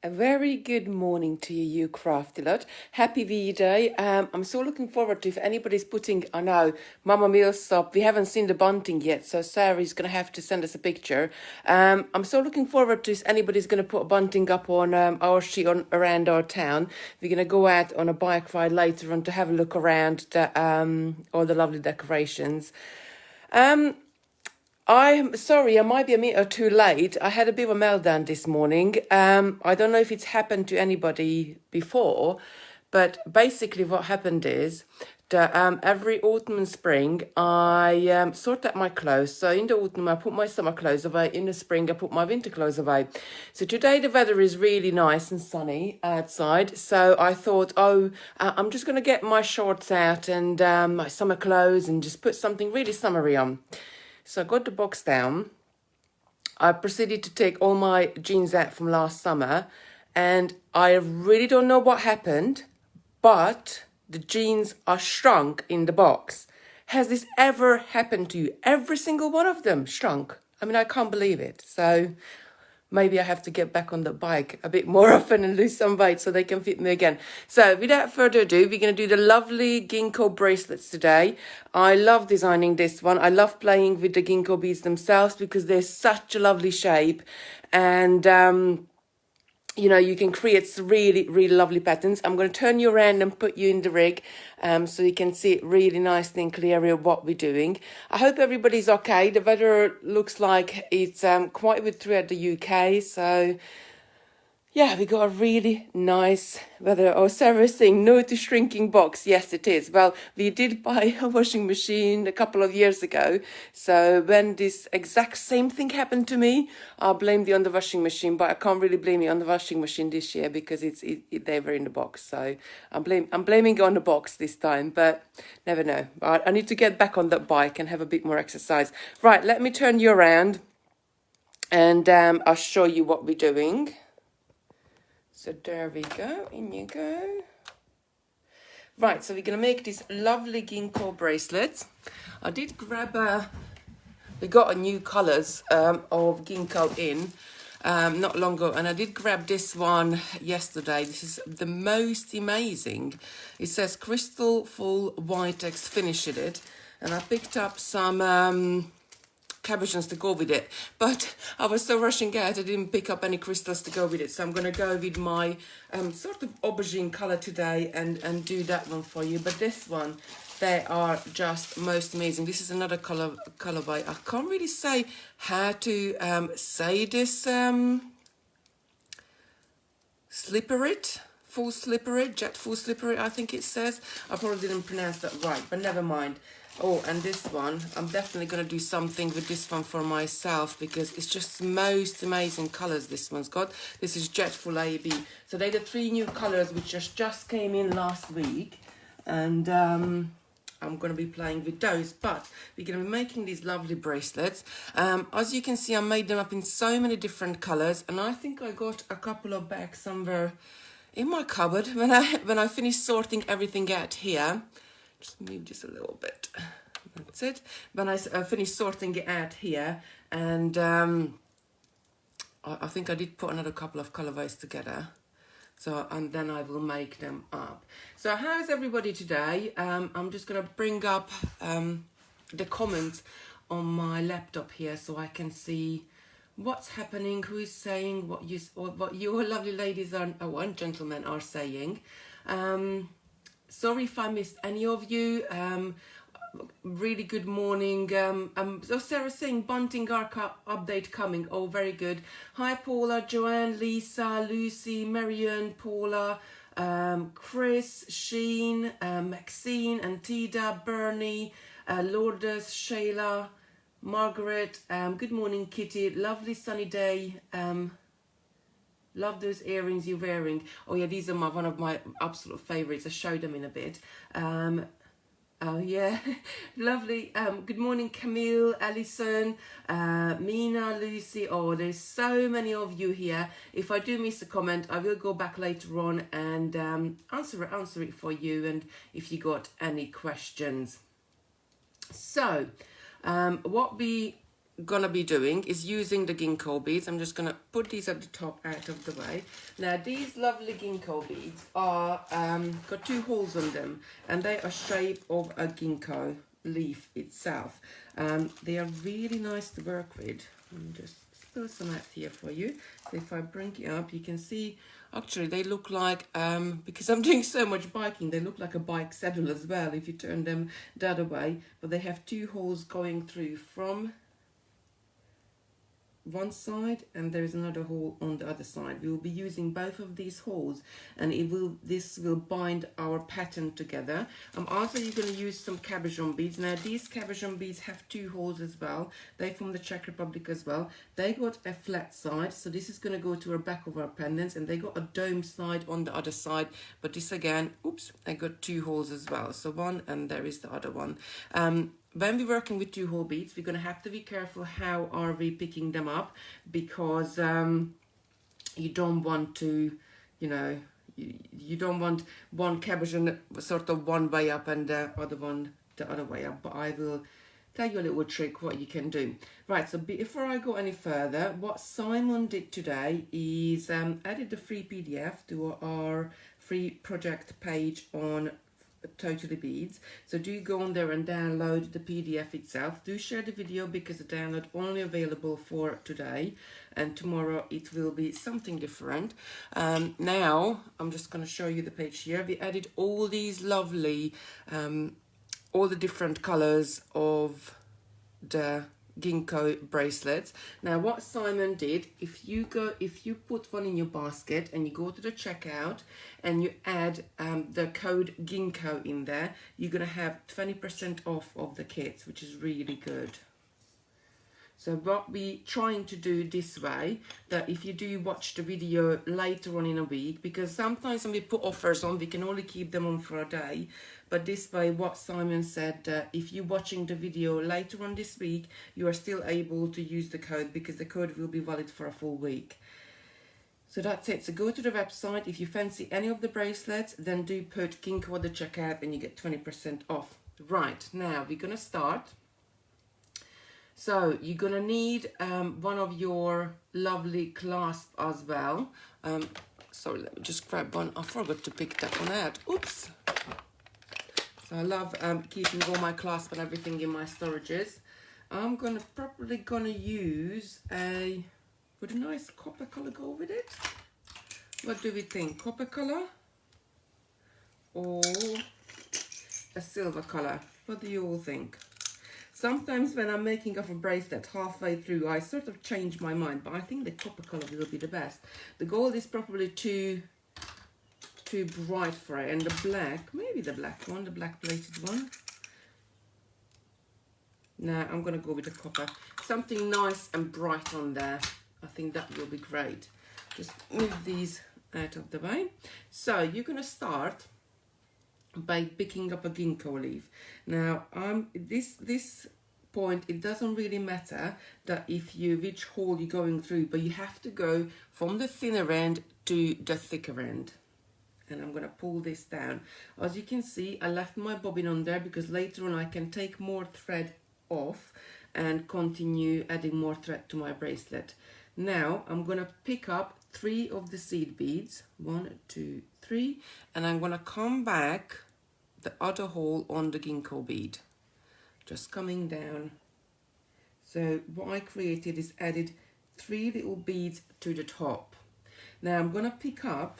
A very good morning to you, you crafty lot. Happy V-Day. I'm so looking forward to if anybody's putting, I know, Mama Meals up. We haven't seen the bunting yet, so Sarah's going to have to send us a picture. I'm so looking forward to if anybody's going to put a bunting up on our street around our town. We're going to go out on a bike ride later on to have a look around all the lovely decorations. I'm sorry, I might be a minute or two late. I had a bit of a meltdown this morning. I don't know if it's happened to anybody before, but basically what happened is that every autumn and spring I sort out my clothes. So in the autumn I put my summer clothes away. In the spring I put my winter clothes away. So today the weather is really nice and sunny outside. So I thought, I'm just going to get my shorts out and my summer clothes and just put something really summery on. So I got the box down. I proceeded to take all my jeans out from last summer, and I really don't know what happened, but the jeans are shrunk in the box. Has this ever happened to you? Every single one of them shrunk. I mean, I can't believe it. So maybe I have to get back on the bike a bit more often and lose some weight so they can fit me again. So without further ado, we're going to do the lovely Ginkgo bracelets today. I love designing this one. I love playing with the Ginkgo beads themselves because they're such a lovely shape. And you know, you can create really, really lovely patterns. I'm going to turn you around and put you in the rig so you can see it really nicely and clearly what we're doing. I hope everybody's okay. The weather looks like it's quite good throughout the UK. So, yeah, we got a really nice weather. Oh, Sarah's saying no to shrinking box. Yes, it is. Well, we did buy a washing machine a couple of years ago. So when this exact same thing happened to me, I blamed it on the washing machine, but I can't really blame it on the washing machine this year because they were in the box. So I'm blaming it on the box this time, but never know. I need to get back on that bike and have a bit more exercise. Right, let me turn you around and I'll show you what we're doing. So there we go, in you go. Right, so we're going to make these lovely Ginkgo bracelets. I did grab we got a new colours of Ginkgo in not long ago, and I did grab this one yesterday. This is the most amazing. It says crystal full white text finish in it, and I picked up some cabochons to go with it, but I was so rushing out I didn't pick up any crystals to go with it, so I'm going to go with my sort of aubergine color today and do that one for you. But this one, they are just most amazing. This is another colorway. I can't really say how to say this. Slipperit, full slipperit, jet full slipperit, I think it says. I probably didn't pronounce that right, but never mind. Oh, and this one, I'm definitely going to do something with this one for myself because it's just most amazing colours this one's got. This is Jet Full AB. So they're the 3 new colours which just came in last week. And I'm going to be playing with those. But we're going to be making these lovely bracelets. As you can see, I made them up in so many different colours. And I think I got a couple of back somewhere in my cupboard when I finished sorting everything out here. Just move this a little bit. That's it. When I finished sorting it out here, and I think I did put another couple of colorways together. So, and then I will make them up. So how's everybody today? I'm just going to bring up the comments on my laptop here so I can see what's happening, who is saying what your lovely ladies are, and gentlemen are saying. Sorry if I missed any of you. Really good morning. So Sarah's saying bunting arc update coming. Oh, very good. Hi, Paula, Joanne, Lisa, Lucy, Marianne, Paula, Chris, Sheen, Maxine, Antida, Bernie, Lourdes, Shayla, Margaret. Good morning, Kitty. Lovely sunny day. Love those earrings you're wearing. Oh yeah, these are one of my absolute favorites. I'll show them in a bit. Oh yeah, lovely. Good morning, Camille, Alison, Mina, Lucy. Oh, there's so many of you here. If I do miss a comment, I will go back later on and answer it for you, and if you got any questions. So, what we gonna be doing is using the Ginkgo beads. I'm just gonna put these at the top out of the way. Now these lovely Ginkgo beads are got 2 holes on them, and they are shape of a ginkgo leaf itself. They are really nice to work with. Let me just spill some out here for you. So if I bring it up, you can see actually they look like, because I'm doing so much biking, they look like a bike saddle as well if you turn them the other way. But they have 2 holes going through from one side, and there is another hole on the other side. We will be using both of these holes, and this will bind our pattern together. Also you're going to use some Cabochon beads. Now these Cabochon beads have 2 holes as well. They're from the Czech Republic as well. They got a flat side, so this is going to go to the back of our pendants, and they got a dome side on the other side. But this again, oops, I got 2 holes as well. So one, and there is the other one. When we're working with 2 hole beads, we're going to have to be careful how are we picking them up, because you don't want to, you know, you don't want one cabochon sort of one way up and the other one the other way up. But I will tell you a little trick what you can do. Right, so before I go any further, what Simon did today is added the free PDF to our free project page on Totally Beads. So do go on there and download the PDF itself. Do share the video, because the download only available for today, and tomorrow it will be something different. Now I'm just going to show you the page here. We added all these lovely all the different colors of the Ginko bracelets. Now what Simon did, if you put one in your basket and you go to the checkout and you add the code Ginko in there, you're gonna have 20% off of the kits, which is really good. So what we trying to do this way, that if you do watch the video later on in a week, because sometimes when we put offers on, we can only keep them on for a day. But this way, what Simon said, if you're watching the video later on this week, you are still able to use the code, because the code will be valid for a full week. So that's it. So go to the website. If you fancy any of the bracelets, then do put Ginko at the checkout and you get 20% off. Right, now we're going to start. So you're going to need one of your lovely clasps as well. Sorry, let me just grab one. I forgot to pick that one out. Oops. So I love keeping all my clasps and everything in my storages. I'm probably gonna use would a nice copper color go with it? What do we think? Copper color or a silver color? What do you all think? Sometimes when I'm making up a bracelet halfway through, I sort of change my mind, but I think the copper color will be the best. The gold is probably too bright for it, and the black, maybe the black one, the black plated one. Now I'm gonna go with the copper, something nice and bright on there. I think that will be great. Just move these out of the way. So you're gonna start by picking up a ginkgo leaf. Now this point, it doesn't really matter that which hole you're going through, but you have to go from the thinner end to the thicker end. And I'm going to pull this down. As you can see, I left my bobbin on there because later on I can take more thread off and continue adding more thread to my bracelet. Now I'm going to pick up 3 of the seed beads, 1, 2, 3, and I'm going to come back the other hole on the Ginkgo bead, just coming down. So what I created is added 3 little beads to the top. Now I'm going to pick up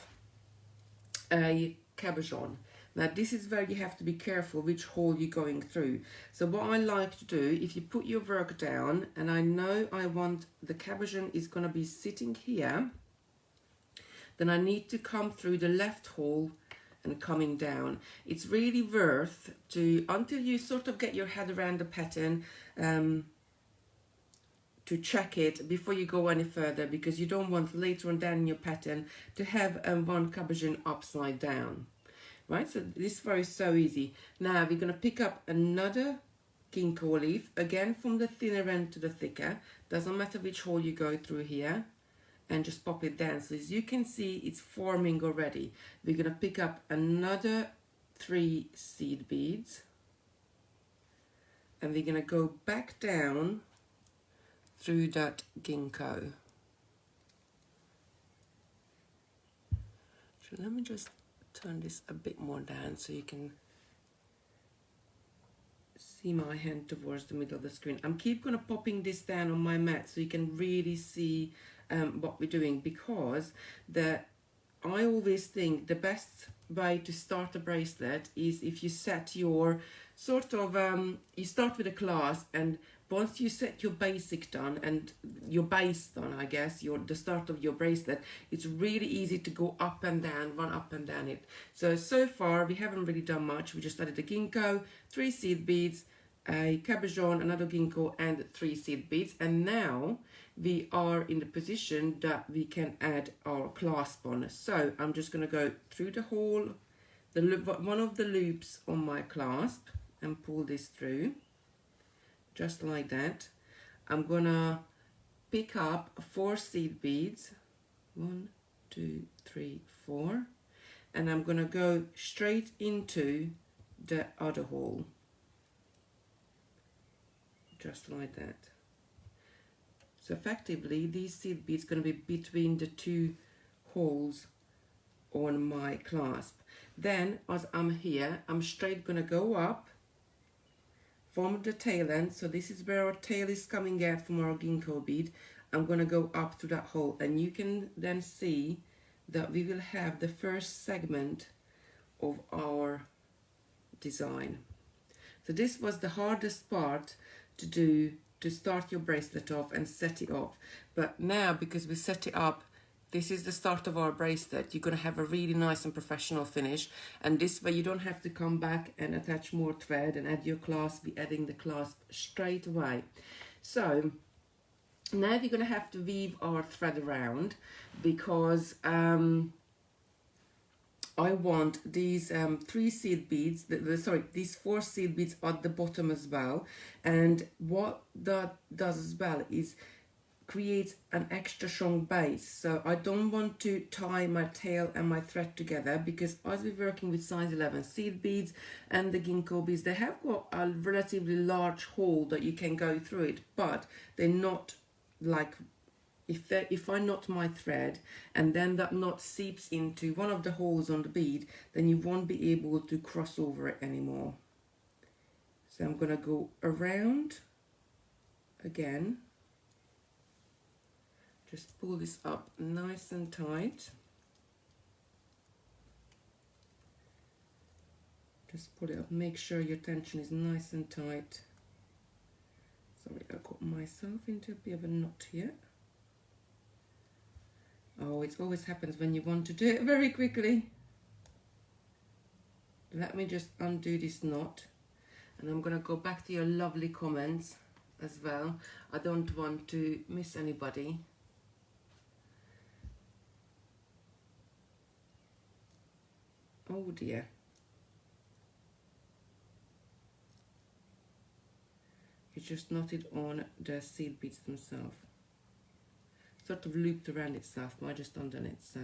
a cabochon. Now this is where you have to be careful which hole you're going through. So what I like to do, if you put your work down, and I know I want the cabochon is going to be sitting here, then I need to come through the left hole and coming down. It's really worth to, until you sort of get your head around the pattern, to check it before you go any further, because you don't want later on down in your pattern to have one cabochon upside down. Right, so this one is so easy. Now we're going to pick up another ginkgo leaf, again from the thinner end to the thicker, doesn't matter which hole you go through here, and just pop it down. So as you can see, it's forming already. We're going to pick up another 3 seed beads, and we're going to go back down through that ginkgo. So let me just turn this a bit more down so you can see my hand towards the middle of the screen. I'm keep gonna popping this down on my mat so you can really see what we're doing, because I always think the best way to start a bracelet is if you set your sort of you start with a clasp, and once you set your basic done and your base done, I guess, the start of your bracelet, it's really easy to go up and down, run up and down it. So far we haven't really done much. We just added a ginkgo, 3 seed beads, a cabochon, another ginkgo, and 3 seed beads, and now we are in the position that we can add our clasp on. So I'm just going to go through the whole, one of the loops on my clasp, and pull this through, just like that. I'm going to pick up 4 seed beads, 1, 2, 3, 4, and I'm going to go straight into the other hole, just like that. So effectively these seed beads are going to be between the 2 holes on my clasp. Then as I'm here, I'm straight going to go up from the tail end. So this is where our tail is coming out from our ginkgo bead. I'm going to go up to that hole, and you can then see that we will have the first segment of our design. So this was the hardest part to do, to start your bracelet off and set it off. But now, because we set it up, this is the start of our bracelet. You're going to have a really nice and professional finish, and this way you don't have to come back and attach more thread and add your clasp. Be adding the clasp straight away. So now we're going to have to weave our thread around, because I want these 3 seed beads, these 4 seed beads at the bottom as well. And what that does as well is creates an extra strong base. So I don't want to tie my tail and my thread together, because as we're working with size 11 seed beads and the ginkgo beads, they have got a relatively large hole that you can go through it, but they're not like, if I knot my thread and then that knot seeps into one of the holes on the bead, then you won't be able to cross over it anymore. So I'm going to go around again, just pull this up nice and tight, just pull it up, make sure your tension is nice and tight. Sorry, I got myself into a bit of a knot here. Oh, it always happens when you want to do it very quickly. Let me just undo this knot, and I'm going to go back to your lovely comments as well. I don't want to miss anybody. Oh dear. You just knotted on the seed beads themselves. Sort of looped around itself, but I just undone it, so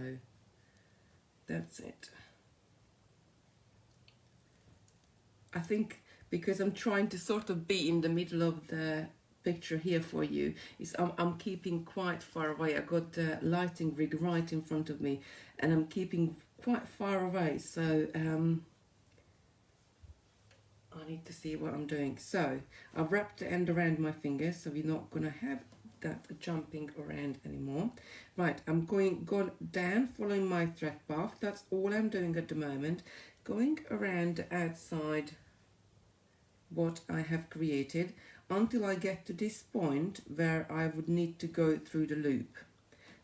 that's it. I think because I'm trying to sort of be in the middle of the picture here for you, is I'm keeping quite far away. I got the lighting rig right in front of me, and I'm keeping quite far away, so I need to see what I'm doing. So I've wrapped the end around my finger, so we're not going to have that jumping around anymore. Right, I'm going down, following my thread path. That's all I'm doing at the moment, going around the outside what I have created until I get to this point where I would need to go through the loop.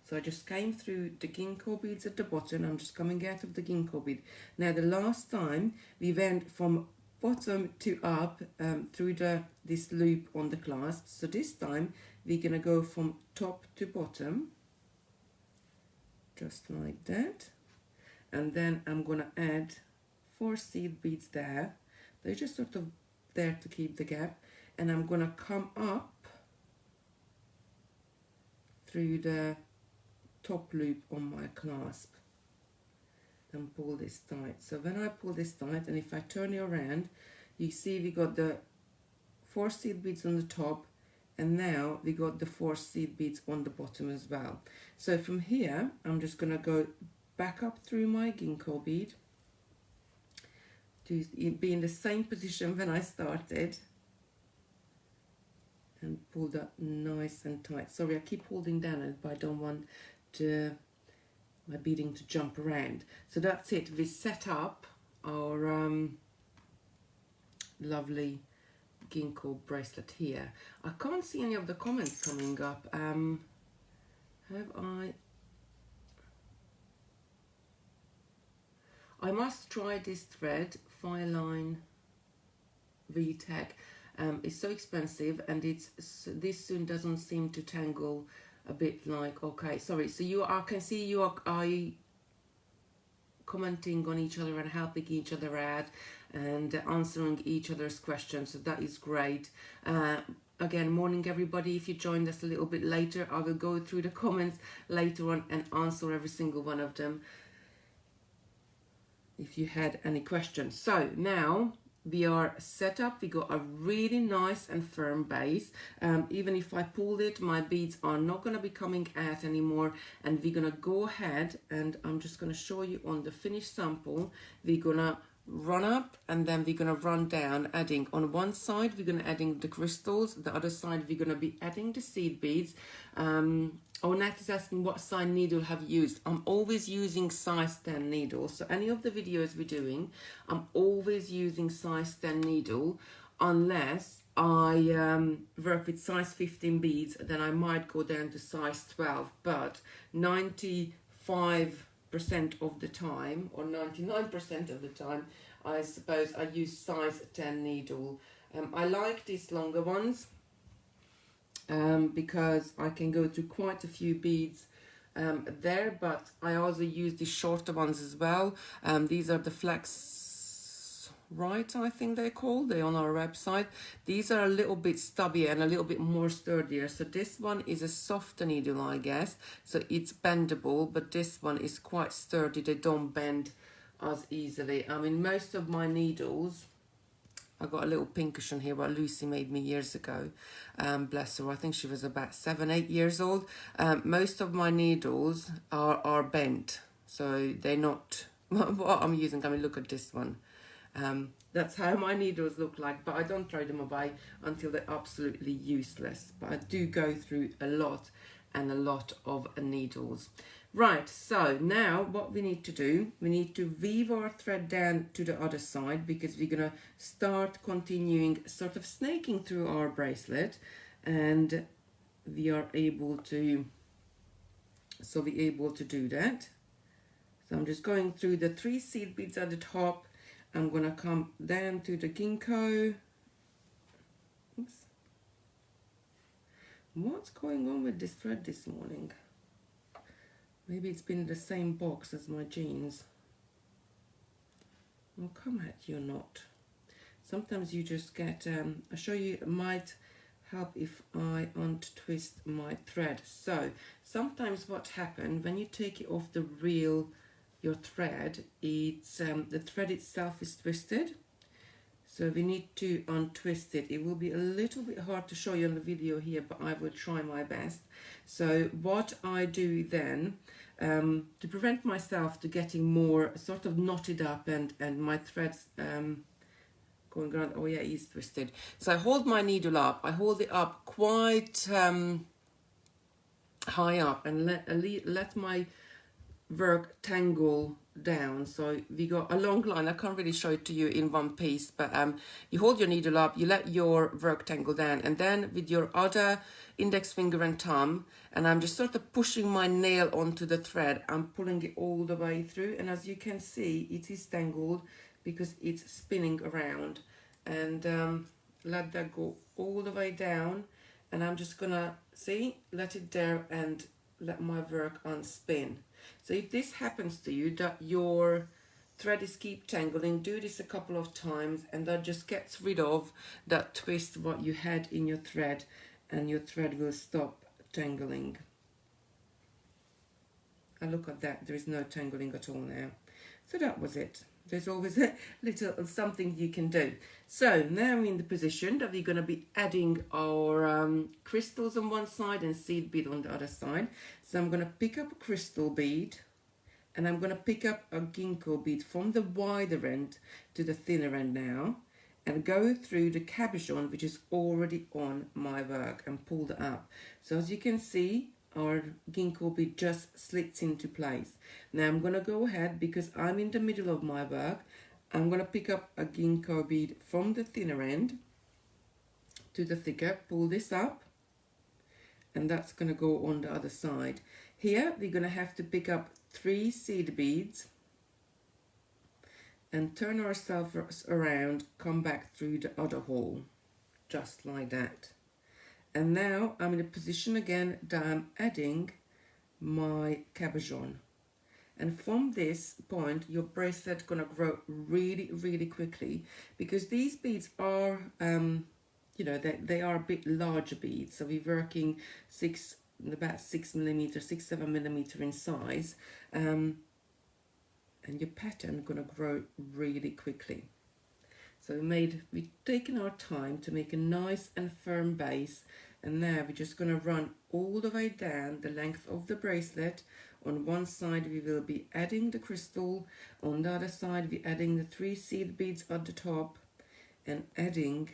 So I just came through the ginkgo beads at the bottom. I'm just coming out of the ginkgo bead. Now the last time we went from bottom to up through this loop on the clasp. So this time we're going to go from top to bottom, just like that. And then I'm going to add 4 seed beads there. They're just sort of there to keep the gap. And I'm going to come up through the top loop on my clasp and pull this tight. So when I pull this tight, and if I turn it around, you see we got the 4 seed beads on the top and now we got the 4 seed beads on the bottom as well. So from here I'm just gonna go back up through my Ginkgo bead to be in the same position when I started, and pull that nice and tight. Sorry, I keep holding down it, but I don't want my beading to jump around. So that's it. We set up our lovely Ginkgo bracelet here. I can't see any of the comments coming up. Have I must try this thread, Fireline VTech. It's so expensive, and this soon doesn't seem to tangle a bit like, okay, sorry. So I can see you are commenting on each other and helping each other out and answering each other's questions. So that is great. Again, morning everybody. If you joined us a little bit later, I will go through the comments later on and answer every single one of them if you had any questions. So now we are set up. We got a really nice and firm base. Even if I pulled it, my beads are not going to be coming out anymore, and we're going to go ahead, and I'm just going to show you on the finished sample. We're going to run up, and then we're going to run down, adding on one side we're going to adding the crystals, the other side we're going to be adding the seed beads. Nat is asking what size needle have you used. I'm always using size 10 needle. So any of the videos we're doing, I'm always using size 10 needle, unless I work with size 15 beads, then I might go down to size 12. But 95% of the time, or 99% of the time, I suppose I use size 10 needle. I like these longer ones, because I can go through quite a few beads there, but I also use the shorter ones as well. These are the Flex Right, I think they're called. They're on our website. These are a little bit stubbier and a little bit more sturdier. So this one is a softer needle, I guess, so it's bendable, but this one is quite sturdy. They don't bend as easily. I mean, most of my needles, I got a little pinkish on here, what Lucy made me years ago. Bless her. I think she was about 7-8 years old. Most of my needles are bent, so they're not what I'm using. I mean, look at this one. That's how my needles look like, but I don't throw them away until they're absolutely useless. But I do go through a lot of needles. Right, so now what we need to do, we need to weave our thread down to the other side, because we're going to start continuing sort of snaking through our bracelet, and we are able to, so we're able to do that. So I'm just going through the 3 seed beads at the top. I'm going to come down to the Ginko. Oops. What's going on with this thread this morning? Maybe it's been in the same box as my jeans. Well, come at you not. Sometimes you just get, I'll show you, it might help if I untwist my thread. So sometimes what happens when you take it off the reel, your thread, it's the thread itself is twisted. So we need to untwist it. It will be a little bit hard to show you on the video here, but I will try my best. So what I do then, to prevent myself to getting more sort of knotted up and my threads going around, oh yeah, it's twisted. So I hold my needle up. I hold it up quite high up and let my work tangle down. So we got a long line. I can't really show it to you in one piece, but you hold your needle up, you let your work tangle down, and then with your other index finger and thumb, and I'm just sort of pushing my nail onto the thread. I'm pulling it all the way through, and as you can see, it is tangled because it's spinning around. And let that go all the way down, and I'm just gonna let it there and let my work unspin. So if this happens to you, that your thread is keep tangling, do this a couple of times, and that just gets rid of that twist what you had in your thread, and your thread will stop tangling. And look at that, there is no tangling at all now. So that was it. There's always a little something you can do. So now we're in the position that we're going to be adding our crystals on one side and seed bead on the other side. So I'm going to pick up a crystal bead and I'm going to pick up a ginkgo bead from the wider end to the thinner end now and go through the cabochon, which is already on my work, and pull that up. So as you can see, our ginkgo bead just slits into place. Now I'm going to go ahead, because I'm in the middle of my work, I'm going to pick up a ginkgo bead from the thinner end to the thicker, pull this up, and that's going to go on the other side. Here we're going to have to pick up 3 seed beads and turn ourselves around, come back through the other hole, just like that. And now I'm in a position again that I'm adding my cabochon. And from this point, your bracelet's gonna grow really, really quickly, because these beads are, you know, they are a bit larger beads. So we're working about 7 millimeter in size. And your pattern gonna grow really quickly. So we've taken our time to make a nice and firm base, and now we're just gonna run all the way down the length of the bracelet. On one side we will be adding the crystal, on the other side we're adding the 3 seed beads at the top and adding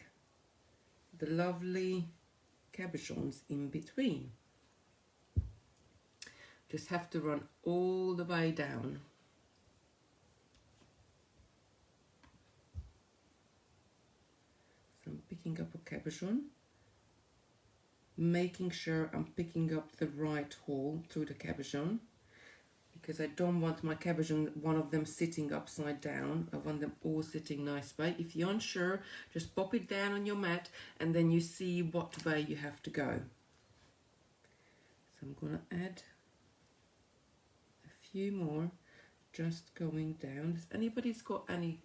the lovely cabochons in between. Just have to run all the way down. I'm picking up a cabochon, making sure I'm picking up the right hole through the cabochon, because I don't want my cabochon, one of them sitting upside down. I want them all sitting nice way. If you're unsure, just pop it down on your mat and then you see what way you have to go. So I'm going to add a few more, just going down. Has anybody's got any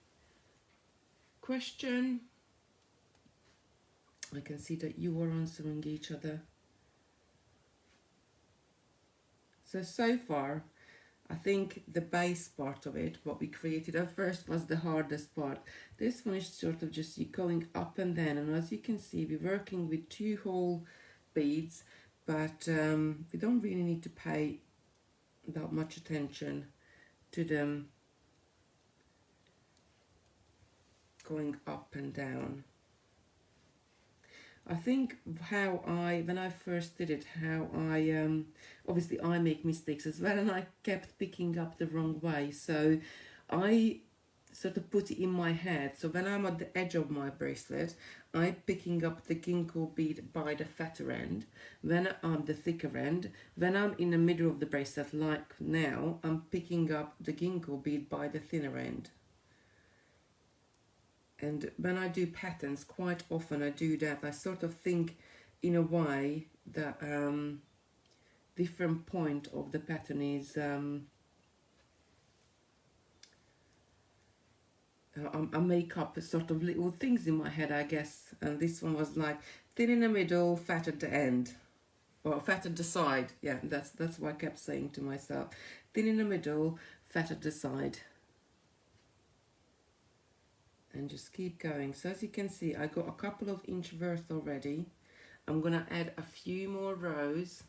question? I can see that you are answering each other. So far, I think the base part of it, what we created at first, was the hardest part. This one is sort of just you going up and down, and as you can see, we're working with 2 whole beads, but we don't really need to pay that much attention to them going up and down. I think when I first did it, obviously I make mistakes as well, and I kept picking up the wrong way. So I sort of put it in my head. So when I'm at the edge of my bracelet, I'm picking up the ginkgo bead by the fatter end. When I'm the thicker end, when I'm in the middle of the bracelet, like now, I'm picking up the ginkgo bead by the thinner end. And when I do patterns, quite often I do that. I sort of think in a way that different point of the pattern is, I make up sort of little things in my head, I guess. And this one was like thin in the middle, fat at the end, or fat at the side. Yeah, that's what I kept saying to myself. Thin in the middle, fat at the side. And just keep going. So as you can see, I got a couple of inch worth already. I'm gonna add a few more rows.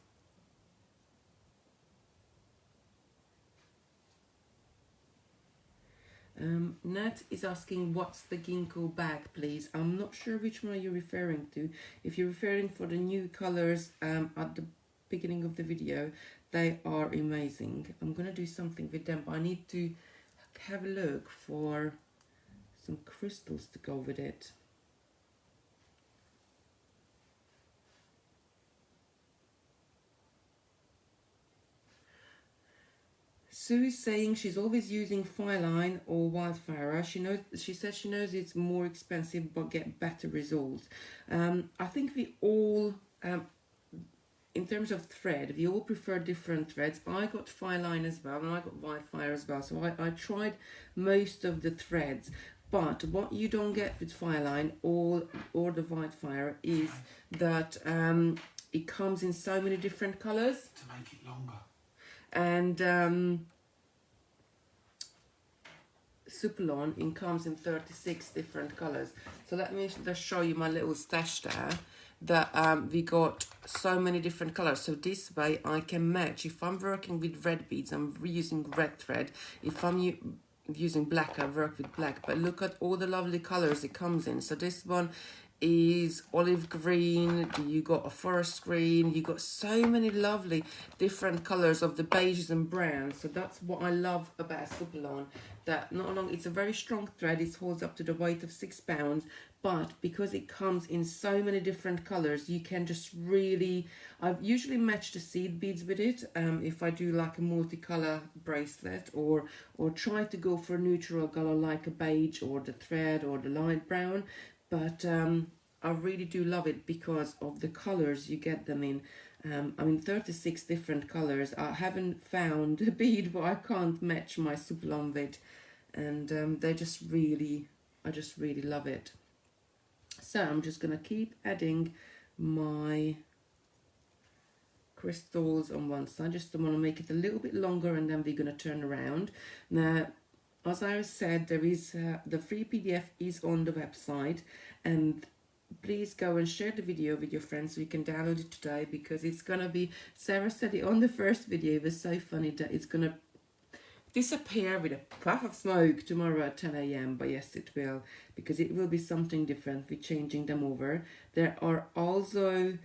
Nat is asking, what's the ginkgo bag, please? I'm not sure which one you're referring to. If you're referring for the new colors at the beginning of the video, they are amazing. I'm gonna do something with them, but I need to have a look for some crystals to go with it. Sue is saying she's always using Fireline or Wildfire. She says she knows it's more expensive but get better results. I think we all, in terms of thread, we all prefer different threads. I got Fireline as well, and I got Wildfire as well. So I tried most of the threads. But what you don't get with Fireline or the Wildfire is that it comes in so many different colours. To make it longer. And Supalon, it comes in 36 different colors. So let me just show you my little stash there, that we got so many different colors. So this way I can match. If I'm working with red beads, I'm reusing red thread. If I'm using black, I work with black. But look at all the lovely colors it comes in. So this one is olive green, you got a forest green, you got so many lovely different colors of the beiges and browns. So that's what I love about Supalon, that not only it's a very strong thread, it holds up to the weight of 6 pounds, but because it comes in so many different colors, you can just really, I've usually matched the seed beads with it, if I do like a multicolor bracelet, or try to go for a neutral color like a beige or the thread or the light brown. But I really do love it because of the colors you get them in. I mean, 36 different colors. I haven't found a bead where I can't match my Supalon with, and they just really, I just really love it. So I'm just going to keep adding my crystals on one side. Just want to make it a little bit longer, and then we're going to turn around. Now, as I said, there is the free PDF is on the website, and please go and share the video with your friends so you can download it today, because it's gonna be, Sarah said it on the first video, it was so funny that it's gonna disappear with a puff of smoke tomorrow at 10 a.m. but yes, it will, because it will be something different. We're changing them over. There are also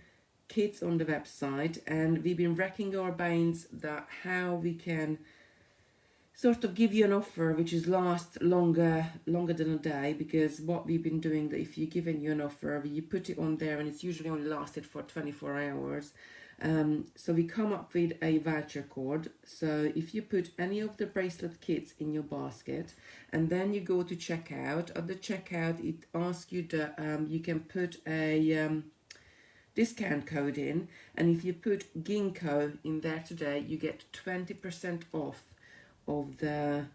kits on the website, and we've been racking our brains that how we can sort of give you an offer which is last longer than a day, because what we've been doing, that if you're giving you an offer, you put it on there and it's usually only lasted for 24 hours. So we come up with a voucher code. So if you put any of the bracelet kits in your basket and then you go to checkout, at the checkout it asks you that you can put a discount code in, and if you put Ginko in there today, you get 20% off of the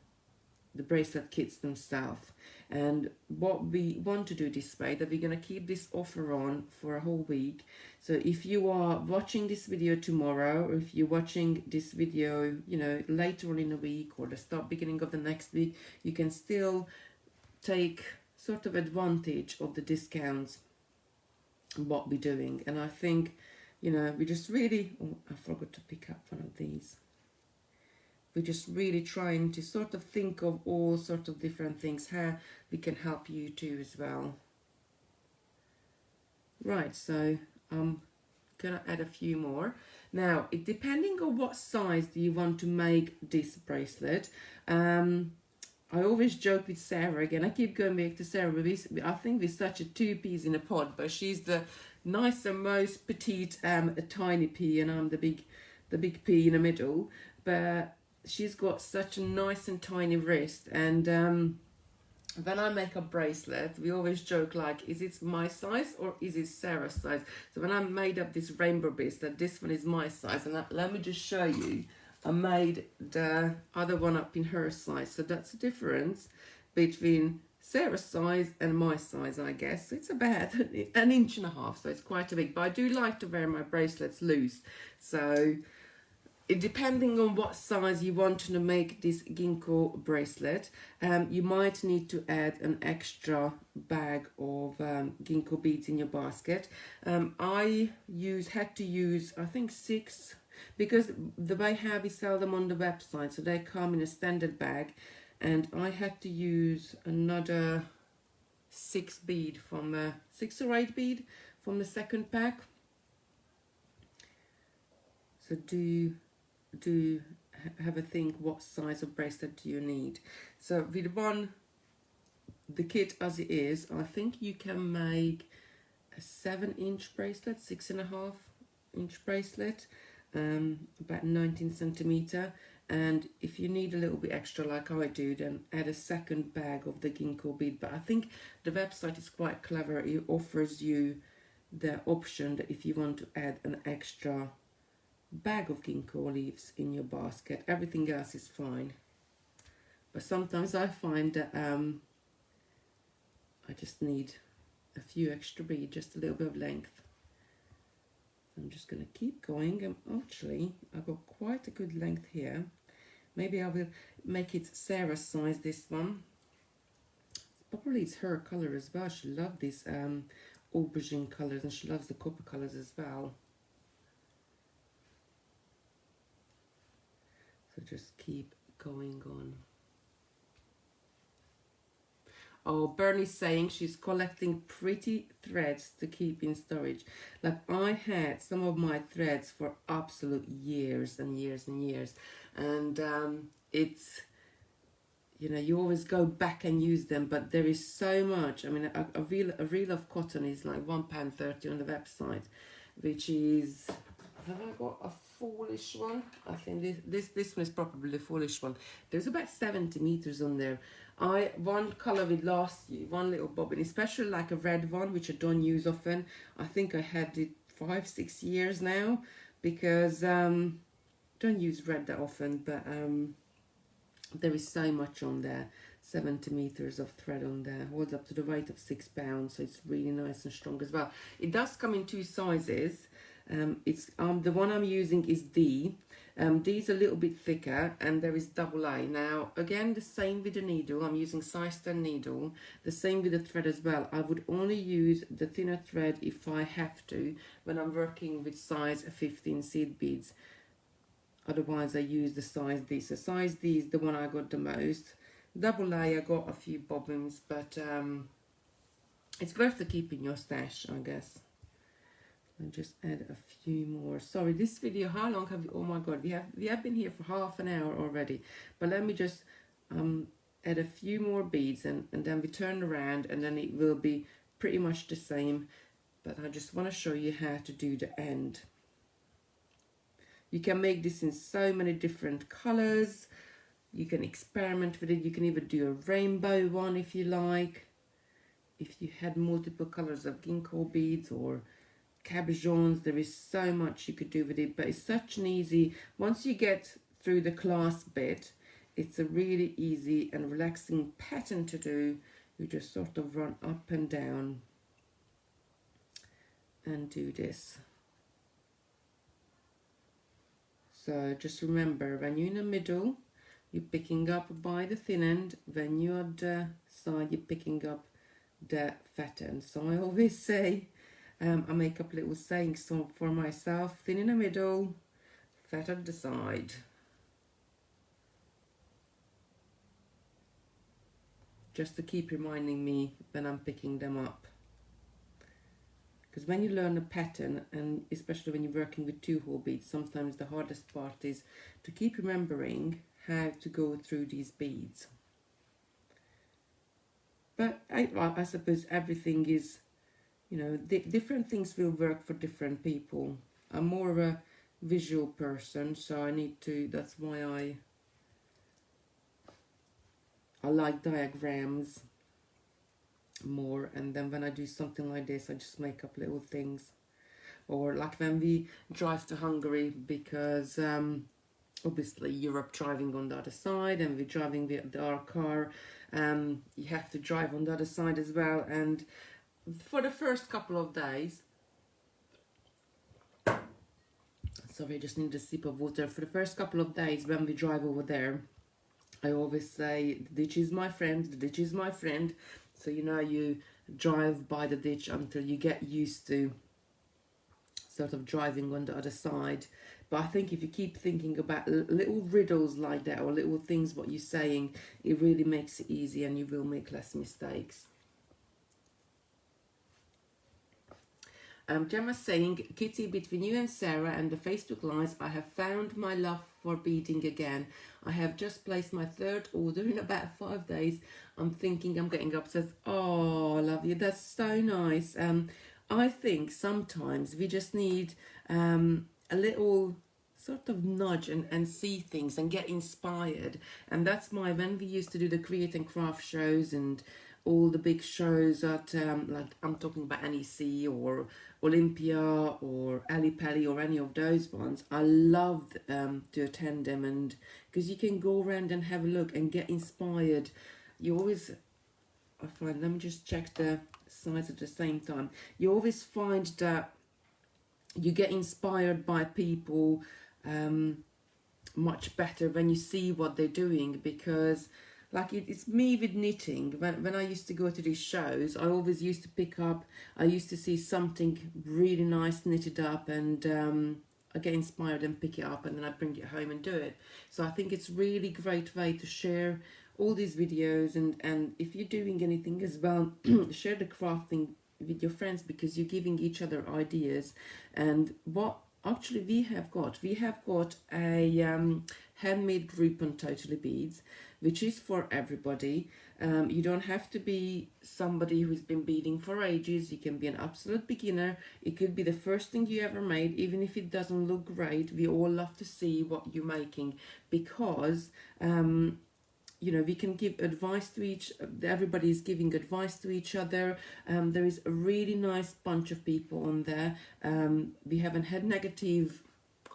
bracelet kits themselves. And what we want to do this way, that we're going to keep this offer on for a whole week. So if you are watching this video tomorrow, or if you're watching this video, you know, later on in the week or the beginning of the next week, you can still take sort of advantage of the discounts, what we're doing. And I think, you know, we just really, oh, I forgot to pick up one of these. We're just really trying to sort of think of all sorts of different things, how we can help you too as well. Right, so I'm gonna add a few more. Now, depending on what size do you want to make this bracelet, I always joke with Sarah, again, I keep going back to Sarah, but I think we're such a two peas in a pod, but she's the nicer, most petite, tiny pea, and I'm the big pea in the middle. But she's got such a nice and tiny wrist, and when I make a bracelet, we always joke like, is it my size or is it Sarah's size? So when I made up this rainbow bracelet, this one is my size, and let me just show you. I made the other one up in her size, so that's the difference between Sarah's size and my size, I guess. It's about an inch and a half, so it's quite a big, but I do like to wear my bracelets loose, so depending on what size you want to make this Ginkgo bracelet, you might need to add an extra bag of Ginkgo beads in your basket. I had to use I think 6, because the way how we sell them on the website, so they come in a standard bag, and I had to use another 6 bead from 6 or 8 bead from the second pack. So do have a think, what size of bracelet do you need? So with the kit as it is, I think you can make a 7-inch bracelet, 6.5-inch bracelet, about 19 centimeter. And if you need a little bit extra like I do, then add a second bag of the Ginkgo bead. But I think the website is quite clever. It offers you the option that if you want to add an extra bag of Ginkgo leaves in your basket, everything else is fine. But sometimes I find that I just need a few extra beads, just a little bit of length. I'm just going to keep going, and actually I've got quite a good length here. Maybe I will make it Sarah's size, this one. probably it's her color as well. She loves these aubergine colors, and she loves the copper colors as well. So just keep going on. Oh, Bernie's saying she's collecting pretty threads to keep in storage. Like, I had some of my threads for absolute years and years and years. And it's, you know, you always go back and use them, but there is so much. I mean, a reel of cotton is like £1.30 on the website, which is, have I got a foolish one? I think this one is probably the foolish one. There's about 70 meters on there. One color would last you, one little bobbin, especially like a red one, which I don't use often. I think I had it 5-6 years now, because don't use red that often, but there is so much on there. 70 meters of thread on there, holds up to the weight of 6 pounds, so it's really nice and strong as well. It does come in 2 sizes. It's the one I'm using is D. D is a little bit thicker, and there is double A. Now, again, the same with the needle. I'm using size 10 needle. The same with the thread as well. I would only use the thinner thread if I have to, when I'm working with size 15 seed beads. Otherwise, I use the size D. So size D is the one I got the most. Double A, I got a few bobbins, but it's worth to keep in your stash, I guess. And just add a few more. Sorry, this video, how long have we, oh my god, we have been here for half an hour already. But let me just add a few more beads, and then we turn around, and then it will be pretty much the same. But I just want to show you how to do the end. You can make this in so many different colors. You can experiment with it. You can even do a rainbow one if you like. If you had multiple colors of Ginkgo beads or cabochons, there is so much you could do with it. But it's such an easy, once you get through the class bit, it's a really easy and relaxing pattern to do. You just sort of run up and down and do this. So just remember, when you're in the middle, you're picking up by the thin end. When you're at the side, you're picking up the fat end. So I always say, I make up little sayings for myself: thin in the middle, fat at the side. Just to keep reminding me when I'm picking them up. Because when you learn a pattern, and especially when you're working with 2-hole beads, sometimes the hardest part is to keep remembering how to go through these beads. But I suppose everything is, you know, different things will work for different people. I'm more of a visual person, so I need to, that's why I like diagrams more. And then when I do something like this, I just make up little things. Or like when we drive to Hungary, because obviously Europe driving on the other side, and we're driving with our car, you have to drive on the other side as well. And for the first couple of days, sorry, I just need a sip of water. For the first couple of days when we drive over there, I always say, the ditch is my friend, the ditch is my friend. So, you know, you drive by the ditch until you get used to sort of driving on the other side. But I think if you keep thinking about little riddles like that, or little things what you're saying, it really makes it easy, and you will make less mistakes. Gemma's saying, Kitty, between you and Sarah and the Facebook Lives, I have found my love for beading again. I have just placed my 3rd order in about 5 days. I'm thinking I'm getting obsessed. Oh, I love you. That's so nice. I think sometimes we just need a little sort of nudge and see things and get inspired. And that's my, when we used to do the create and craft shows and all the big shows at like I'm talking about NEC or Olympia or Ali Pali or any of those ones, I loved to attend them, and because you can go around and have a look and get inspired. You always, I find, let me just check the size at the same time, you always find that you get inspired by people much better when you see what they're doing, because like it's me with knitting. When I used to go to these shows, I always used to pick up, I used to see something really nice knitted up, and I get inspired and pick it up, and then I bring it home and do it. So I think it's really great way to share all these videos, and if you're doing anything as well, share the crafting with your friends, because you're giving each other ideas. And what actually we have got a handmade group on Totally Beads, which is for everybody. You don't have to be somebody who's been beading for ages. You can be an absolute beginner. It could be the first thing you ever made. Even if it doesn't look great, we all love to see what you're making, because you know, we can give advice to everybody is giving advice to each other. There is a really nice bunch of people on there. We haven't had negative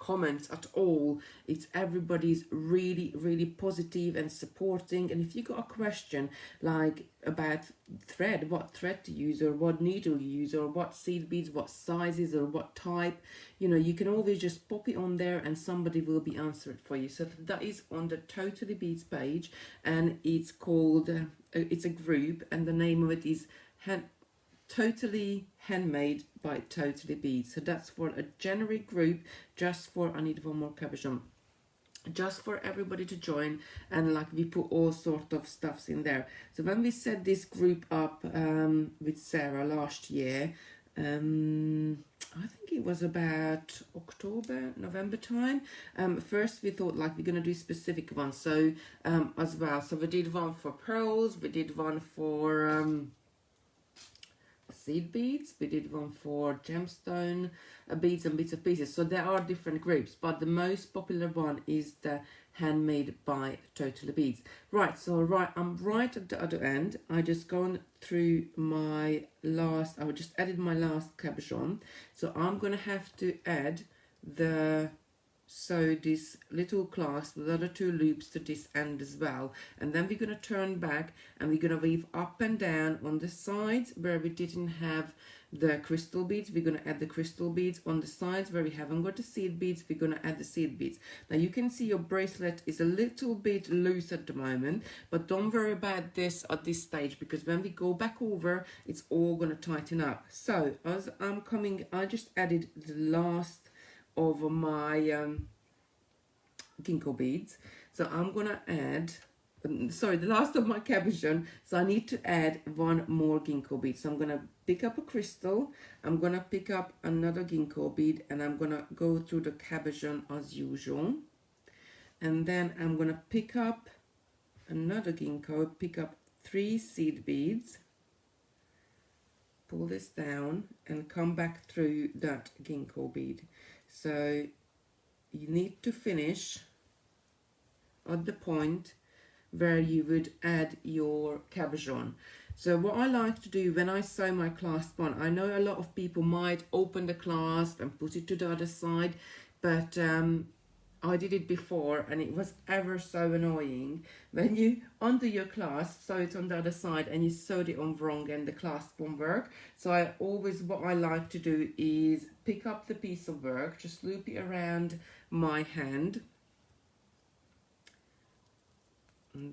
comments at all. It's everybody's really, really positive and supporting. And if you got a question like about thread, what thread to use, or what needle you use, or what seed beads, what sizes, or what type, you know, you can always just pop it on there and somebody will be answered for you. So that is on the Totally Beads page, and it's called it's a group, and the name of it is Totally Handmade by Totally Beads. So that's for a generic group, just for, I need one more cabochon, just for everybody to join, and like we put all sort of stuffs in there. So when we set this group up with Sarah last year, I think it was about October, November time. First we thought like we're gonna do specific ones, so as well. So we did one for pearls, we did one for seed beads, we did one for gemstone beads and bits of pieces. So there are different groups, but the most popular one is the Handmade by Totally Beads. Right, so I'm right at the other end. I just gone through my last, I just added my last cabochon. So I'm gonna have to add this little clasp, the other two loops to this end as well, and then we're going to turn back and we're going to weave up and down on the sides where we didn't have the crystal beads. We're going to add the crystal beads. On the sides where we haven't got the seed beads, we're going to add the seed beads. Now you can see your bracelet is a little bit loose at the moment, but don't worry about this at this stage, because when we go back over, it's all going to tighten up. So as I'm coming, I just added the last of my Ginkgo beads. So I'm gonna add, sorry, the last of my cabochon. So I need to add one more Ginkgo bead. So I'm gonna pick up a crystal, I'm gonna pick up another Ginkgo bead, and I'm gonna go through the cabochon as usual. And then I'm gonna pick up another Ginkgo, pick up 3 seed beads, pull this down and come back through that Ginkgo bead. So you need to finish at the point where you would add your cabochon. So what I like to do when I sew my clasp on, I know a lot of people might open the clasp and put it to the other side, but I did it before and it was ever so annoying when you undo your clasp, sew it on the other side, and you sewed it on wrong and the clasp won't work. So what I like to do is pick up the piece of work, just loop it around my hand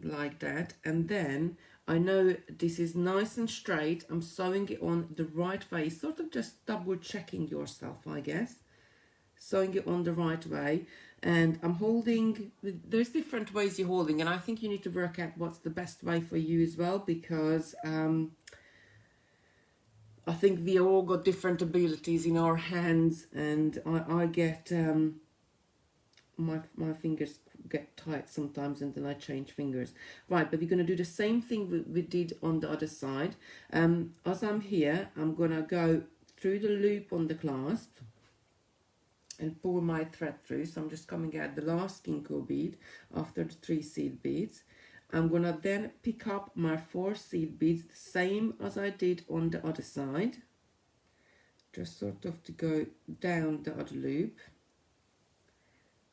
like that, and then I know this is nice and straight, I'm sewing it on the right way, sort of just double checking yourself, I guess, sewing it on the right way. And I'm holding, there's different ways you're holding, and I think you need to work out what's the best way for you as well, because I think we all got different abilities in our hands, and I get my fingers get tight sometimes, and then I change fingers. Right, but we're going to do the same thing we did on the other side. As I'm here, I'm going to go through the loop on the clasp and pull my thread through. So I'm just coming out the last Ginkgo bead after the 3 seed beads. I'm going to then pick up my 4 seed beads, the same as I did on the other side, just sort of to go down the other loop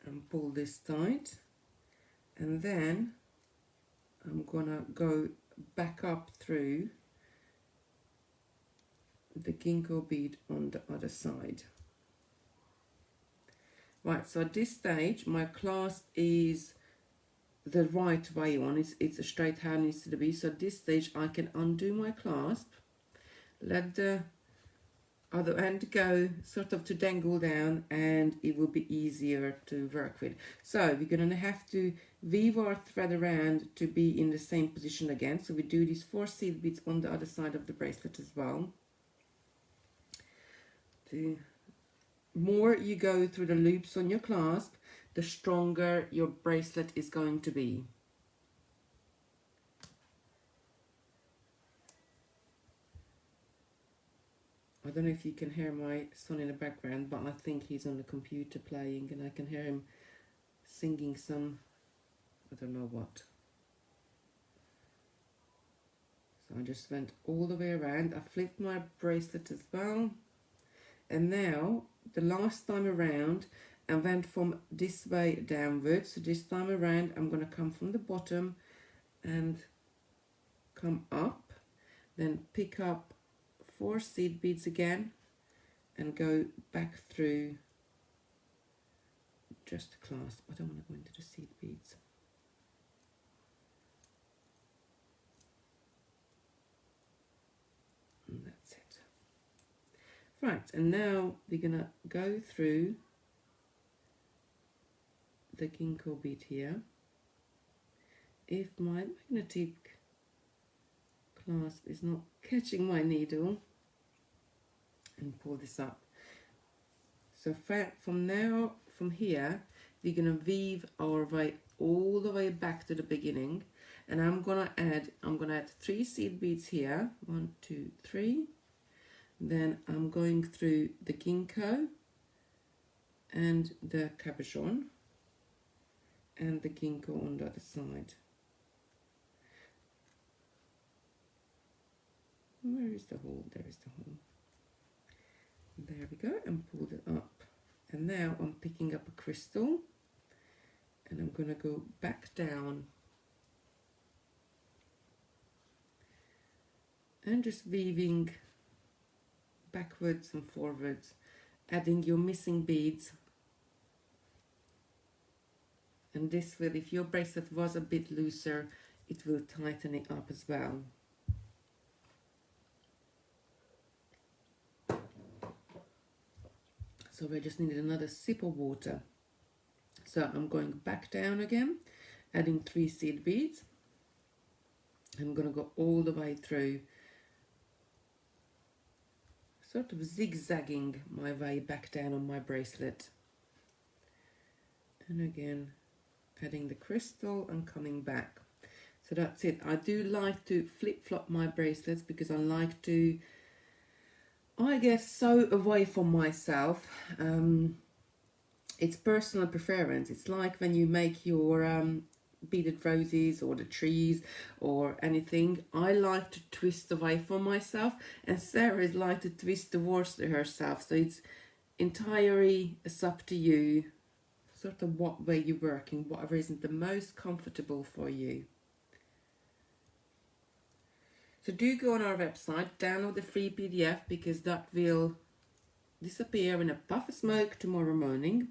and pull this tight, and then I'm gonna go back up through the Ginkgo bead on the other side. Right, so at this stage my clasp is the right way on. It's a straight how it needs to be. So at this stage I can undo my clasp, let the other end go sort of to dangle down, and it will be easier to work with. So we're going to have to weave our thread around to be in the same position again. So we do these 4 seed beads on the other side of the bracelet as well. The more you go through the loops on your clasp, the stronger your bracelet is going to be. I don't know if you can hear my son in the background, but I think he's on the computer playing, and I can hear him singing some, I don't know what. So I just went all the way around. I flipped my bracelet as well. And now, the last time around, I went from this way downwards. So this time around, I'm going to come from the bottom and come up. Then pick up 4 seed beads again and go back through just the clasp. I don't want to go into the seed beads. And that's it. Right, and now we're gonna go through the Ginkgo bead here. If my magnetic clasp is not catching my needle, and pull this up. So from here, we're gonna weave our way all the way back to the beginning, and I'm gonna add 3 seed beads here. 1, 2, 3. Then I'm going through the Ginko and the Cabochon and the Ginko on the other side. Where is the hole? There is the hole. There we go, and pulled it up. And now I'm picking up a crystal, and I'm going to go back down and just weaving backwards and forwards, adding your missing beads. And this will, if your bracelet was a bit looser, it will tighten it up as well. So I just needed another sip of water. So I'm going back down again, adding 3 seed beads. I'm going to go all the way through, sort of zigzagging my way back down on my bracelet. And again, adding the crystal and coming back. So that's it. I do like to flip-flop my bracelets because I like to, I guess, sew away from myself. It's personal preference. It's like when you make your beaded roses or the trees or anything. I like to twist away from myself, and Sarah is like to twist towards herself. So it's entirely up to you, sort of what way you're working, whatever isn't the most comfortable for you. So do go on our website, download the free PDF, because that will disappear in a puff of smoke tomorrow morning.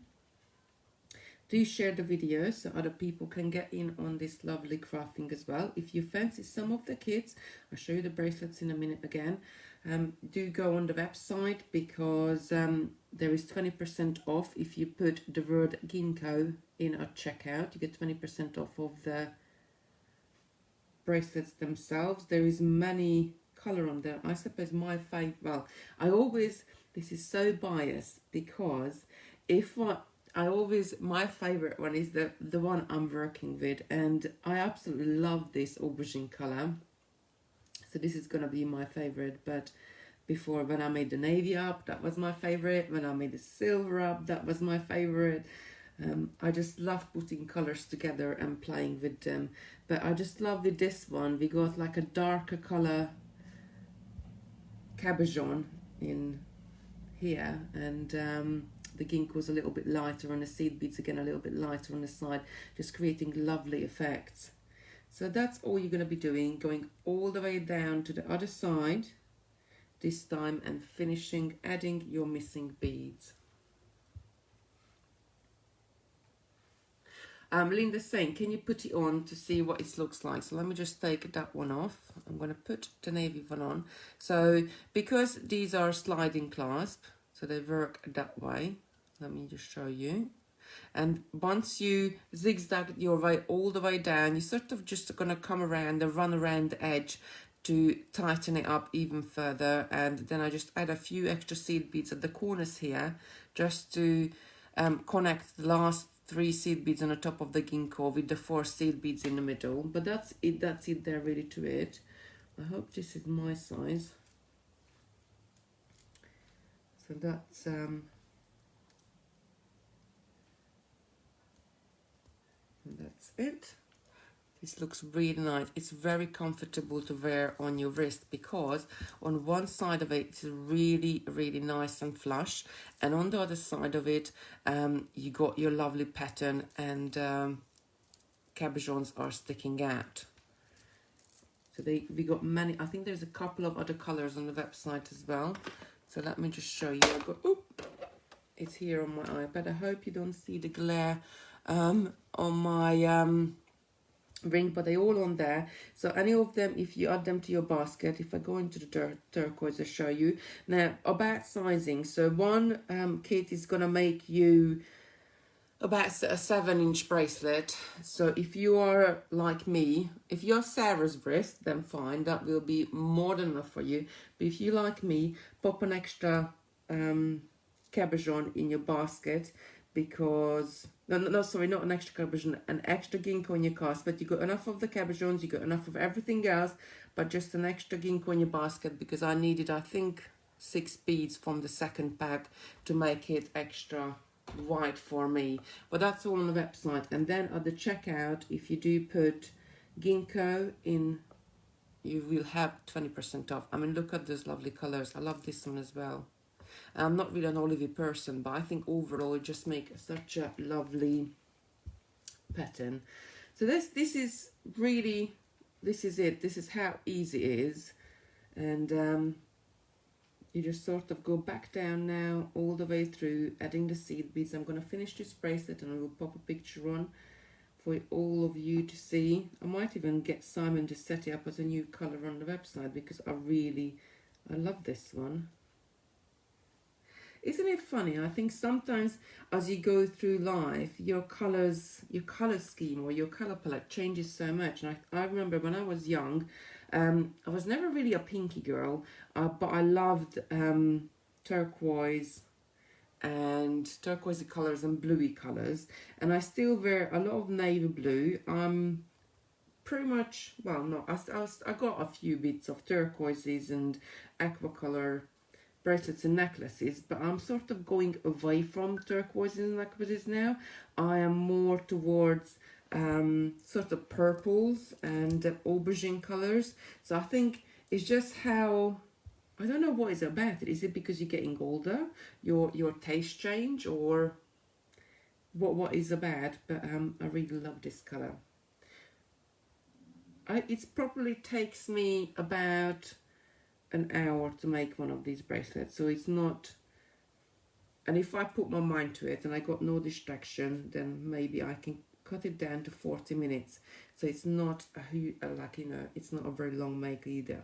Do share the videos so other people can get in on this lovely crafting as well. If you fancy some of the kits, I'll show you the bracelets in a minute again. Do go on the website, because there is 20% off if you put the word Ginko in at checkout. You get 20% off of the bracelets themselves. There is many color on there. I suppose my favorite, well, this is so biased, because my favorite one is the one I'm working with, and I absolutely love this aubergine color. So this is gonna be my favorite. But before, when I made the navy up, that was my favorite. When I made the silver up, that was my favorite. I just love putting colors together and playing with them. But I just love with this one, we got like a darker color cabochon in here, and the Ginkgo's a little bit lighter, and the seed beads again a little bit lighter on the side, just creating lovely effects. So that's all you're going to be doing, going all the way down to the other side this time, and finishing adding your missing beads. Linda's saying, can you put it on to see what it looks like? So let me just take that one off. I'm going to put the navy one on. So because these are sliding clasp, so they work that way. Let me just show you. And once you zigzag your way all the way down, you're sort of just going to come around and run around the edge to tighten it up even further. And then I just add a few extra seed beads at the corners here, just to connect the last 3 seed beads on the top of the ginkgo with the 4 seed beads in the middle. But that's it there really to it. I hope this is my size. So that's it. This looks really nice. It's very comfortable to wear on your wrist because on one side of it it's really, really nice and flush, and on the other side of it you got your lovely pattern, and cabochons are sticking out. So we got many. I think there's a couple of other colors on the website as well. So let me just show you. I've got, it's here on my iPad. I hope you don't see the glare on my ring, but they're all on there. So any of them, if you add them to your basket, if I go into the turquoise, I'll show you. Now, about sizing. So one kit is going to make you about a 7-inch bracelet. So if you are like me, if you're Sarah's wrist, then fine, that will be more than enough for you. But if you like me, pop an extra cabochon in your basket, because no, sorry, not an extra cabochon, an extra ginkgo in your cast. But you got enough of the cabochons, you got enough of everything else, but just an extra ginkgo in your basket, because I needed, I think, 6 beads from the second pack to make it extra wide for me. But that's all on the website. And then at the checkout, if you do put ginkgo in, you will have 20% off. I mean, look at those lovely colors. I love this one as well. I'm not really an olivey person, but I think overall it just makes such a lovely pattern. So this is really, this is it. This is how easy it is. And you just sort of go back down now all the way through, adding the seed beads. I'm going to finish this bracelet and I will pop a picture on for all of you to see. I might even get Simon to set it up as a new colour on the website, because I love this one. Isn't it funny? I think sometimes as you go through life, your colour scheme or your colour palette changes so much. And I remember when I was young, I was never really a pinky girl, but I loved turquoise and turquoisey colours and bluey colours. And I still wear a lot of navy blue. I'm pretty much, well, no, I got a few bits of turquoises and aqua colour bracelets and necklaces, but I'm sort of going away from turquoises and necklaces now. I am more towards sort of purples and aubergine colors. So I think it's just how, I don't know what is about it. Is it because you're getting older, your taste change, or what is about? But I really love this color. It probably takes me about an hour to make one of these bracelets, so it's not, and if I put my mind to it and I got no distraction, then maybe I can cut it down to 40 minutes. So it's not like, you know, it's not a very long make either.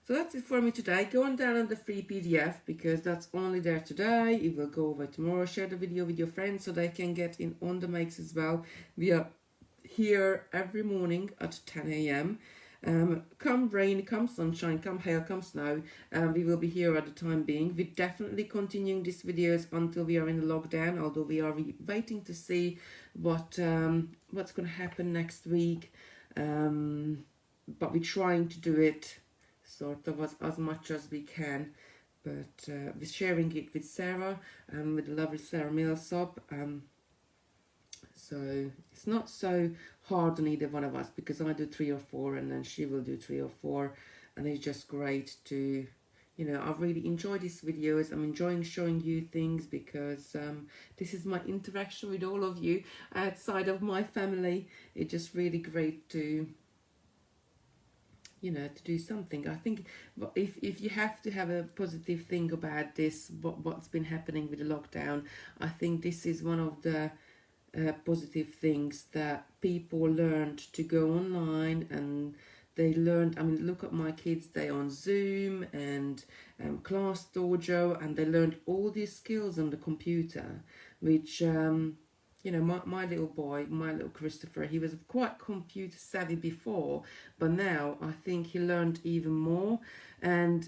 So that's it for me today. Go on down on the free PDF, because that's only there today. It will go over tomorrow. Share the video with your friends so they can get in on the makes as well. We are here every morning at 10 AM. Come rain, come sunshine, come hail, come snow, we will be here at the time being. We're definitely continuing these videos until we are in the lockdown, although we are waiting to see what's going to happen next week. But we're trying to do it sort of as much as we can. But we're sharing it with Sarah, with the lovely Sarah Millsop. So it's not so hard on either one of us, because I do 3 or 4 and then she will do 3 or 4, and it's just great to, you know, I really enjoy these videos. I'm enjoying showing you things, because this is my interaction with all of you outside of my family. It's just really great to, you know, to do something. I think if you have to have a positive thing about this, what's been happening with the lockdown, I think this is one of the positive things, that people learned to go online and they learned. I mean, look at my kids, they on Zoom and Class Dojo, and they learned all these skills on the computer, which you know, my little boy, my little Christopher, he was quite computer savvy before, but now I think he learned even more. And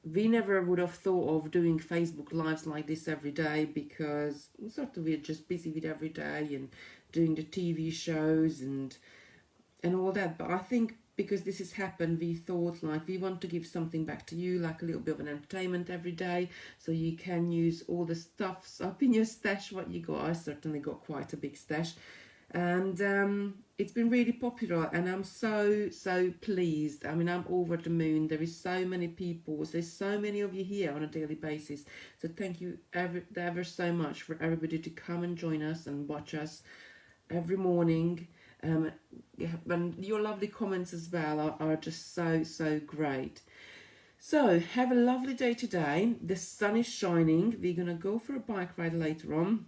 we never would have thought of doing Facebook Lives like this every day, because sort of we're just busy with every day and doing the TV shows and all that. But I think because this has happened, we thought like we want to give something back to you, like a little bit of an entertainment every day, so you can use all the stuffs up in your stash what you got. I certainly got quite a big stash, and it's been really popular, and I'm so pleased. I mean, I'm over the moon. There is so many people, there's so many of you here on a daily basis, so thank you ever so much for everybody to come and join us and watch us every morning. Yeah, and your lovely comments as well are just so great. So have a lovely day today. The sun is shining. We're gonna go for a bike ride later on,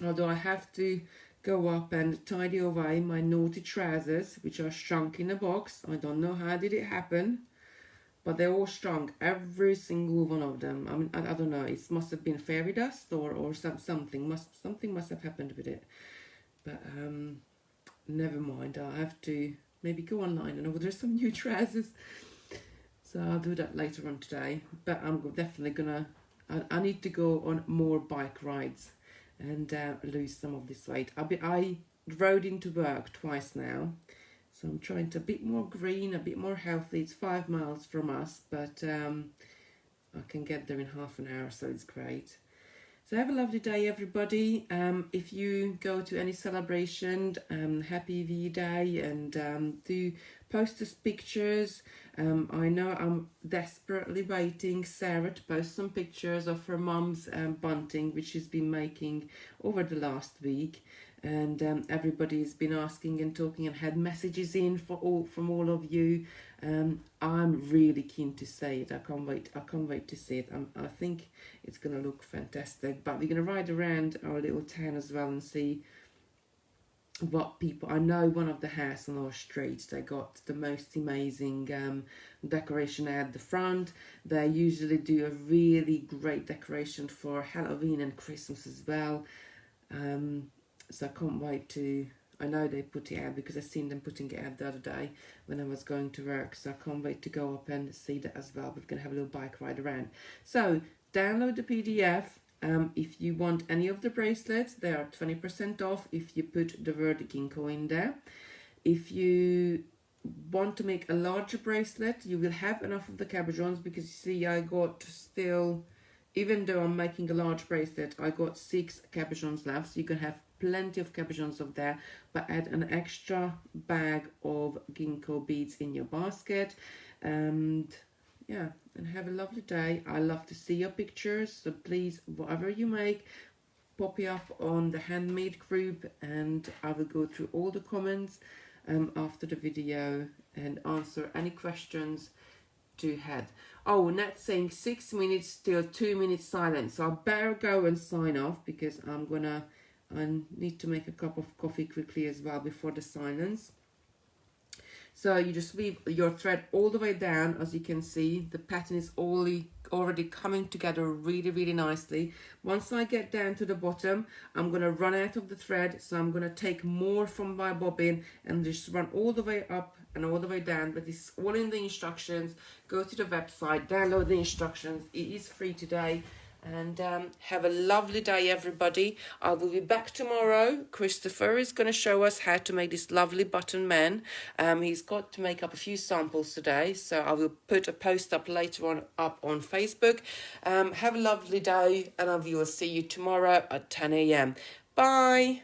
although I have to go up and tidy away my naughty trousers, which are shrunk in a box. I don't know how did it happen, but they're all shrunk, every single one of them. I mean, I don't know, it must have been fairy dust or something must have happened with it, but never mind. I have to maybe go online and order some new trousers, so I'll do that later on today. But I'm definitely gonna, I need to go on more bike rides and lose some of this weight. I rode into work twice now, so I'm trying to a bit more green, a bit more healthy. It's 5 miles from us, but I can get there in half an hour, so it's great. So have a lovely day, everybody. If you go to any celebration, happy V-Day, and do post us pictures. I know I'm desperately waiting Sarah to post some pictures of her mum's bunting, which she's been making over the last week. And everybody's been asking and talking and had messages in from all of you. I'm really keen to see it. I can't wait to see it. I think it's going to look fantastic. But we're going to ride around our little town as well and see what people. I know one of the houses on our street, they got the most amazing decoration at the front. They usually do a really great decoration for Halloween and Christmas as well. So I can't wait to, I know they put it out because I seen them putting it out the other day when I was going to work. So I can't wait to go up and see that as well. We're going to have a little bike ride around. So download the PDF. If you want any of the bracelets, they are 20% off if you put the word Ginko in there. If you want to make a larger bracelet, you will have enough of the cabochons, because you see I got still, even though I'm making a large bracelet, I got 6 cabochons left. So you can have plenty of cabochons of there, but add an extra bag of Ginkgo beads in your basket. And yeah, and have a lovely day. I love to see your pictures, so please, whatever you make, pop it up on the handmade group, and I will go through all the comments after the video and answer any questions to had. Oh, Nat's saying 6 minutes still 2 minutes silence, so I better go and sign off, because I need to make a cup of coffee quickly as well before the silence. So you just weave your thread all the way down. As you can see, the pattern is already coming together really nicely. Once I get down to the bottom, I'm going to run out of the thread, so I'm going to take more from my bobbin and just run all the way up and all the way down. But this is all in the instructions. Go to the website, download the instructions. It is free today. And have a lovely day, everybody. I will be back tomorrow. Christopher is going to show us how to make this lovely button man. He's got to make up a few samples today, so I will put a post up later on up on Facebook. Have a lovely day, and I will see you tomorrow at 10 a.m. Bye.